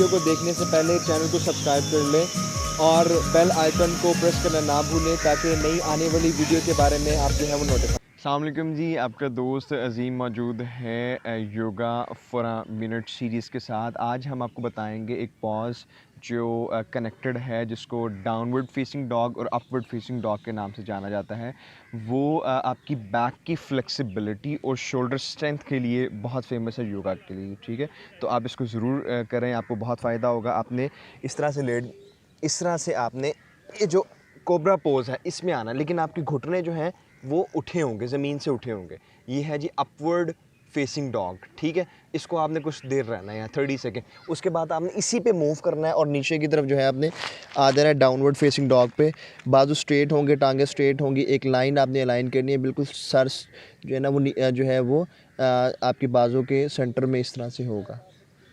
Video को देखने से पहले चैनल को सब्सक्राइब कर लें और बेल आइकन को प्रेस करना ना भूलें ताकि नई आने वाली वीडियो के बारे में आप जो है वो नोटिफाई। अस्सलाम वालेकुम जी, आपका दोस्त अज़ीम मौजूद है yoga for a minute series के साथ। आज हम आपको बताएंगे एक पॉज जो कनेक्टेड है, जिसको डाउनवर्ड फेसिंग डॉग और अपवर्ड फेसिंग डॉग के नाम से जाना जाता है। वो आपकी बैक की फ्लेक्सिबिलिटी और शोल्डर स्ट्रेंथ के लिए बहुत फेमस है योगा के लिए, ठीक है। तो आप इसको ज़रूर करें, आपको बहुत फ़ायदा होगा। आपने इस तरह से इस तरह से आपने ये जो कोबरा पोज़ है इसमें आना, लेकिन आपके घुटने जो हैं वो उठे होंगे, ज़मीन से उठे होंगे। ये है जी अपवर्ड फेसिंग डॉग, ठीक है। इसको आपने कुछ देर रहना है, यहाँ 30 सेकेंड। उसके बाद आपने इसी पे मूव करना है और नीचे की तरफ जो है आपने आ जाना है डाउनवर्ड फेसिंग डॉग पे। बाजू स्ट्रेट होंगे, टांगे स्ट्रेट होंगी, एक लाइन आपने अलाइन करनी है, बिल्कुल सर जो है ना वो जो है वो आपकी बाजू के सेंटर में इस तरह से होगा,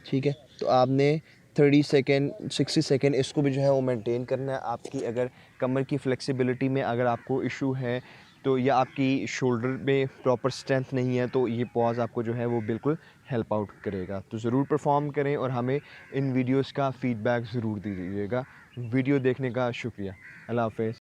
ठीक है। तो आपने 30 सेकेंड 60 सेकेंड इसको भी जो है वो मेंटेन करना है। आपकी अगर कमर की फ्लेक्सिबिलिटी में अगर आपको इशू है तो, या आपकी शोल्डर में प्रॉपर स्ट्रेंथ नहीं है, तो ये पॉज आपको जो है वो बिल्कुल हेल्प आउट करेगा। तो ज़रूर परफॉर्म करें और हमें इन वीडियोस का फ़ीडबैक ज़रूर दीजिएगा। वीडियो देखने का शुक्रिया। अल्लाह हाफ़िज़।